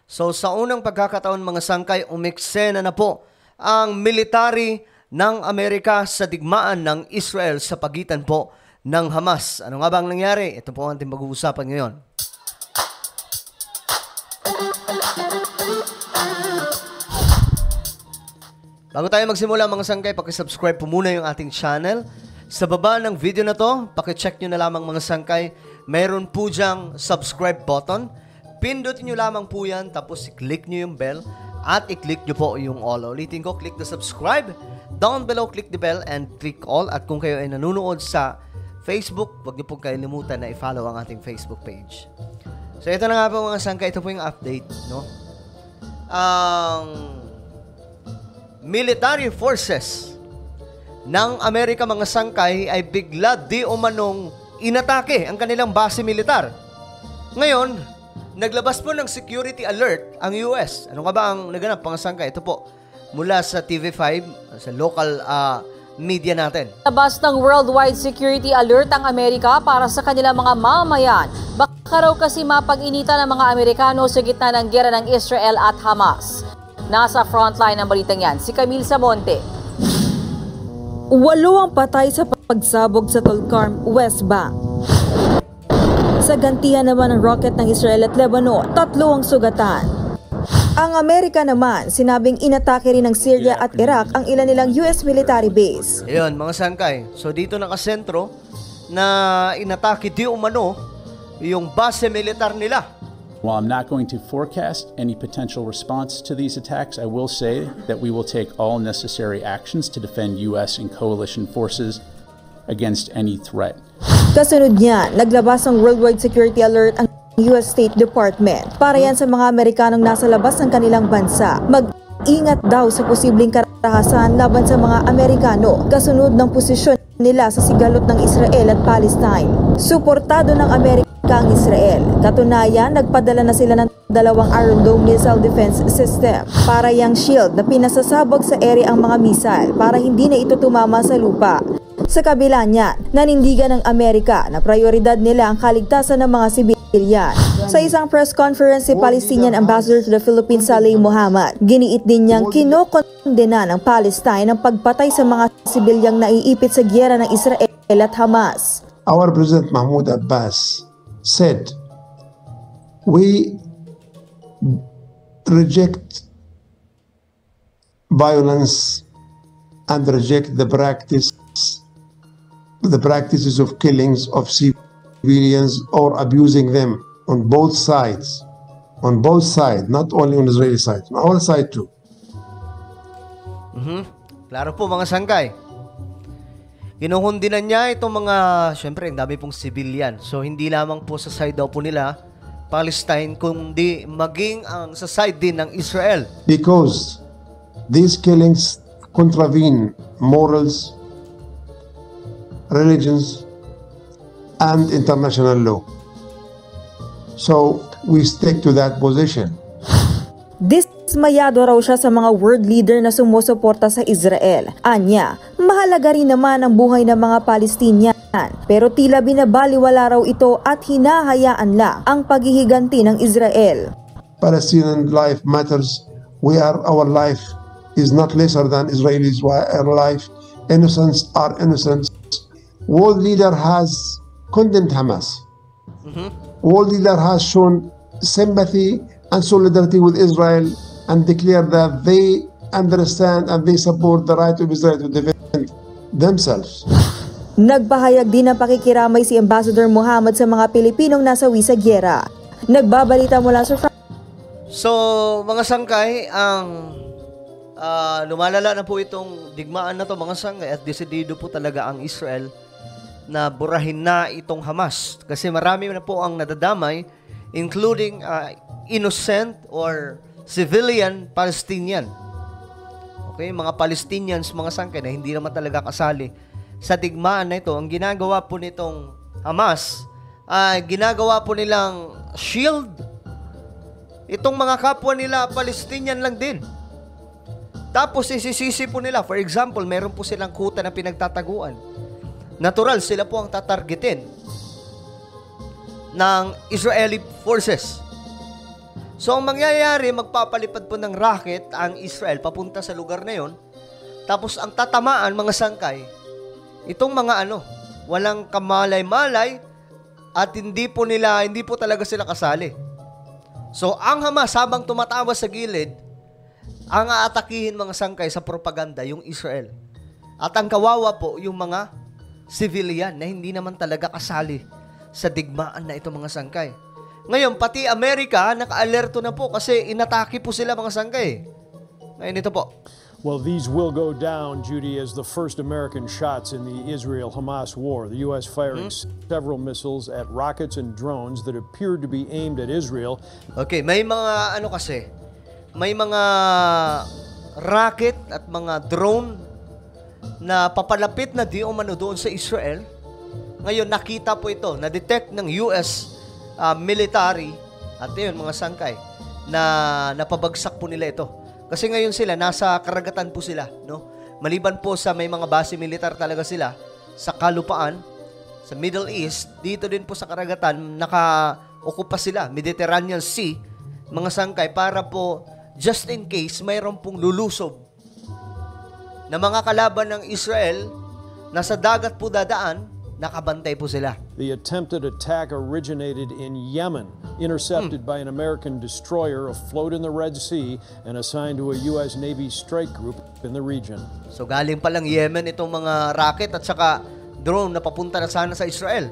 So sa unang pagkakataon mga sangkay, umeksena na po ang military ng Amerika sa digmaan ng Israel sa pagitan po ng Hamas. Ano nga ba ang nangyari? Ito po ang ating pag-uusapan ngayon. Bago tayo magsimula mga sangkay, pakisubscribe po muna yung ating channel. Sa baba ng video na to, pakicheck nyo na lamang mga sangkay, mayroon po dyang subscribe button. Pindutin nyo lamang po yan, tapos i-click nyo yung bell at i-click nyo po yung all. Ulitin ko, click the subscribe, down below click the bell and click all. At kung kayo ay nanonood sa Facebook, huwag nyo pong kalimutan na i-follow ang ating Facebook page. So ito na nga po mga sangkay, ito po yung update, no? Ang military forces ng Amerika mga sangkay ay bigla di umanong inatake ang kanilang base militar. Ngayon, naglabas po ng security alert ang US. Ano nga ba ang naganap mga sangkay? Ito po, mula sa TV5, sa local media natin. Labas ng worldwide security alert ang Amerika para sa kanilang mga mamamayan. Baka raw kasi mapag-initan ng mga Amerikano sa gitna ng giyera ng Israel at Hamas. Nasa frontline ng balitang yan, si Camille Samonte. 8 ang patay sa pagsabog sa Tulkarm, West Bank. Sa gantihan naman ng rocket ng Israel at Lebanon, 3 ang sugatan. Ang Amerika naman, sinabing inatake rin ng Syria at Iraq ang ilan nilang US military base. Ayun, mga sangkay. So dito nakasentro na inatake di umano yung base militar nila. While I'm not going to forecast any potential response to these attacks, I will say that we will take all necessary actions to defend US and coalition forces against any threat. Kasunod niyan, naglabas ng worldwide security alert ang US State Department para yan sa mga Amerikanong nasa labas ng kanilang bansa. Mag-ingat daw sa posibleng karahasan laban sa mga Amerikano kasunod ng posisyon nila sa sigalot ng Israel at Palestine. Suportado ng Amerika ang Israel. Katunayan, nagpadala na sila ng 2 Iron Dome missile defense system para yang shield na pinasasabog sa area ang mga missile para hindi na ito tumama sa lupa. Sa kabila niyan, nanindigan ng Amerika na prioridad nila ang kaligtasan ng mga sibilyan. Sa isang press conference, si Palestinian Ambassador to the Philippines, Saleh Mohammad, giniit din niyang kinokondena ng Palestine ang pagpatay sa mga sibilyang naiipit sa giyera ng Israel at Hamas. Our President Mahmoud Abbas said, we reject violence and reject the practices of killings of civilians or abusing them on both sides, not only on Israeli side, on our side too. Klaro po mga sangkay. Kinuhundinan niya itong mga, syempre, ang dami pong civilian. So, hindi lamang po sa side daw po nila, Palestine, kundi maging ang sa side din ng Israel. Because these killings contravene morals, religions, and international law. So, we stick to that position. Dismayado raw siya sa mga world leader na sumusuporta sa Israel. Anya, mahalaga rin naman ang buhay ng mga Palestinian. Pero tila binabaliwala raw ito at hinahayaan lang ang paghihiganti ng Israel. Palestinian life matters. Our life is not lesser than Israelis' life. Innocents are innocents. World leader has condemned Hamas. World leader has shown sympathy and solidarity with Israel and declared that they understand and they support the right of Israel to defend themselves. Nagpahayag din ng pakikiramay si Ambassador Mohammad sa mga Pilipinong nasawi sa giyera. Nagbabalita mula sa So, mga sangkay, ang lumalala na po itong digmaan na to mga sangkay at desidido po talaga ang Israel na burahin na itong Hamas. Kasi marami na po ang nadadamay, including innocent or civilian Palestinian. Okay, mga Palestinians, mga sangkay na hindi naman talaga kasali sa digmaan na ito. Ang ginagawa po nitong Hamas ay ginagawa po nilang shield. Itong mga kapwa nila Palestinian lang din. Tapos isisisi po nila, for example, meron po silang kuta na pinagtataguan. Natural, sila po ang tatargetin ng Israeli forces. So, ang mangyayari, magpapalipad po ng rocket ang Israel papunta sa lugar na yon. Tapos, ang tatamaan, mga sangkay, itong mga walang kamalay-malay at hindi po talaga sila kasali. So, ang Hamas, habang tumatawas sa gilid, ang aatakihin mga sangkay sa propaganda, yung Israel. At ang kawawa po, yung mga civilian na hindi naman talaga kasali sa digmaan na ito mga sangkay. Ngayon, pati Amerika, naka-alerto na po kasi inatake po sila mga sangkay. Ngayon ito po. Well, these will go down, Judy, as the first American shots in the Israel-Hamas war. The U.S. firing several missiles at rockets and drones that appeared to be aimed at Israel. Okay, may mga may mga rocket at mga drone na papalapit na di umano doon sa Israel. Ngayon, nakita po ito, na-detect ng US military at yun, mga sangkay, na napabagsak po nila ito. Kasi ngayon sila, nasa karagatan po sila, no? Maliban po sa may mga base militar talaga sila sa kalupaan, sa Middle East, dito din po sa karagatan, naka-okupa sila, Mediterranean Sea, mga sangkay, para po, just in case, mayroon pong lulusob na mga kalaban ng Israel, nasa dagat po dadaan, nakabantay po sila. The attempted attack originated in Yemen, intercepted by an American destroyer afloat in the Red Sea and assigned to a U.S. Navy strike group in the region. So galing pa lang Yemen itong mga rocket at saka drone na papunta na sana sa Israel.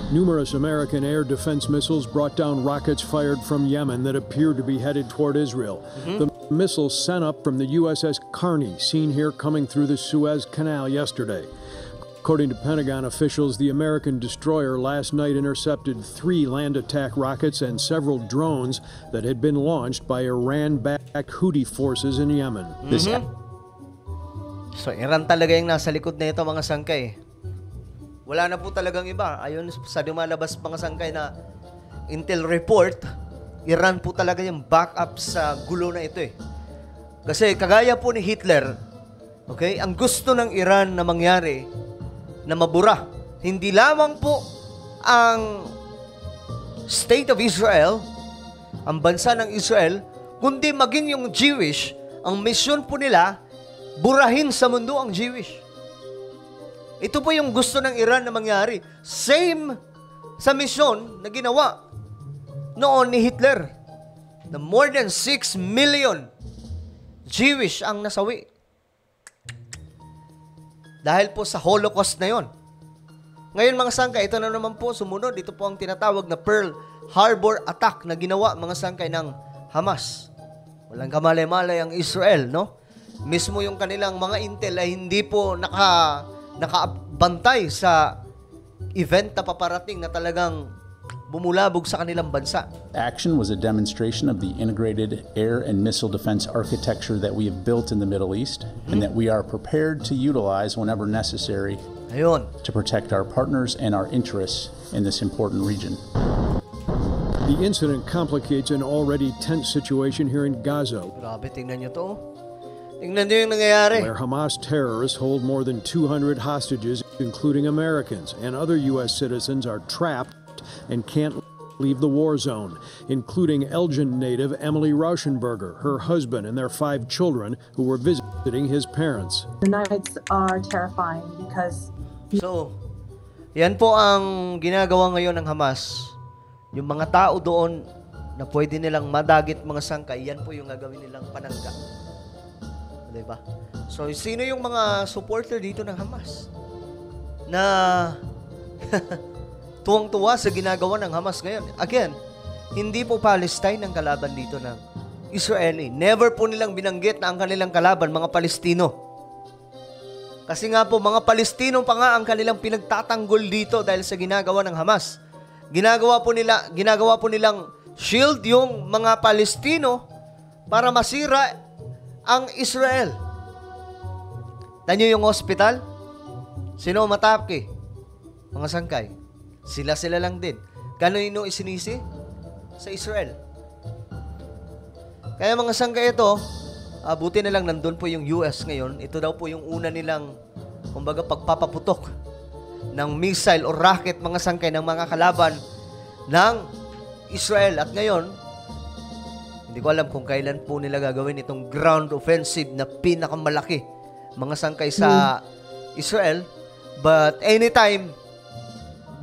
Numerous American air defense missiles brought down rockets fired from Yemen that appeared to be headed toward Israel. The missiles sent up from the USS Carney, seen here coming through the Suez Canal yesterday. According to Pentagon officials, the American destroyer last night intercepted 3 land attack rockets and several drones that had been launched by Iran-backed Houthi forces in Yemen. So, Iran talaga yung nasa likod na ito, mga sangkay. Wala na po talagang iba. Ayon sa lumalabas mga sangkay na intel report, Iran po talaga yung backup sa gulo na ito eh. Kasi kagaya po ni Hitler, okay, ang gusto ng Iran na mangyari, na mabura, hindi lamang po ang State of Israel, ang bansa ng Israel, kundi maging yung Jewish, ang mission po nila, burahin sa mundo ang Jewish. Ito po yung gusto ng Iran na mangyari. Same sa mission na ginawa noon ni Hitler, na more than 6 million Jewish ang nasawi. Dahil po sa Holocaust na yon. Ngayon mga sangkay, ito na naman po sumunod. Ito po ang tinatawag na Pearl Harbor attack na ginawa mga sangkay ng Hamas. Walang kamalay-malay ang Israel, no? Mismo yung kanilang mga intel ay hindi po nakabantay sa event na paparating na talagang bumulabog sa kanilang bansa. Action was a demonstration of the integrated air and missile defense architecture that we have built in the Middle East and that we are prepared to utilize whenever necessary to protect our partners and our interests in this important region. The incident complicates an already tense situation here in Gaza, Grabe, tingnan nyo to. Tingnan nyo yung nangyayari. where Hamas terrorists hold more than 200 hostages, including Americans, and other U.S. citizens are trapped and can't leave the war zone, including Elgin native Emily Rauschenberger, her husband, and their 5 children who were visiting his parents. The nights are terrifying because So, yan po ang ginagawa ngayon ng Hamas. Yung mga tao doon na pwede nilang madagit mga sangkay, yan po yung gagawin nilang panangga. Diba? So, sino yung mga supporter dito ng Hamas? Na tuwang-tuwa sa ginagawa ng Hamas ngayon. Again, hindi po Palestine ang kalaban dito ng Israeli. Never po nilang binanggit na ang kanilang kalaban, mga Palestino. Kasi nga po, mga Palestino pa nga ang kanilang pinagtatanggol dito dahil sa ginagawa ng Hamas. Ginagawa po nilang shield yung mga Palestino para masira ang Israel. Tanyo yung hospital? Sino matake? Mga sangkay. Sila lang din. Kanino isinisi? Sa Israel. Kaya mga sangkay ito, buti na lang nandun po yung US ngayon. Ito daw po yung una nilang, kumbaga, pagpapaputok ng missile o rocket, mga sangkay, ng mga kalaban ng Israel. At ngayon, hindi ko alam kung kailan po nila gagawin itong ground offensive na pinakamalaki, mga sangkay sa Israel. But anytime,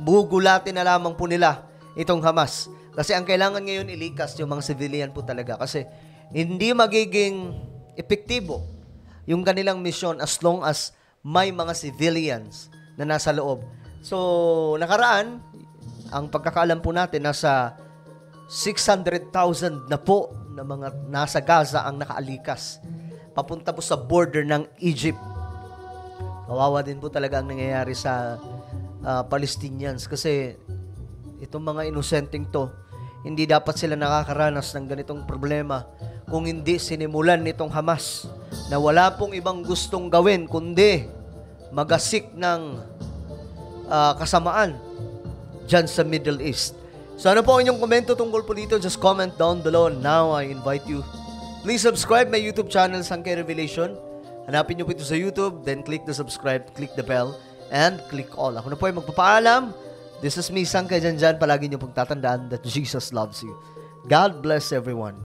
bugulatin na lamang po nila itong Hamas. Kasi ang kailangan ngayon ilikas yung mga civilian po talaga. Kasi hindi magiging epektibo yung kanilang mission as long as may mga civilians na nasa loob. So, nakaraan, ang pagkakaalam po natin, nasa 600,000 na po na mga nasa Gaza ang nakaalikas. Papunta po sa border ng Egypt. Kawawa din po talaga ang nangyayari sa Palestinians kasi itong mga inosenteng to, hindi dapat sila nakakaranas ng ganitong problema kung hindi sinimulan nitong Hamas na wala pong ibang gustong gawin kundi magasik ng kasamaan dyan sa Middle East. So ano po ang inyong komento tungkol po dito? Just comment down below. Now I invite you, please subscribe my YouTube channel, Sangkay Revelation. Hanapin nyo po ito sa YouTube, then click the subscribe, click the bell, and click all. Ako na po ay magpapaalam. This is me, Sangkay Janjan. Palagi nyo pong tatandaan that Jesus loves you. God bless everyone.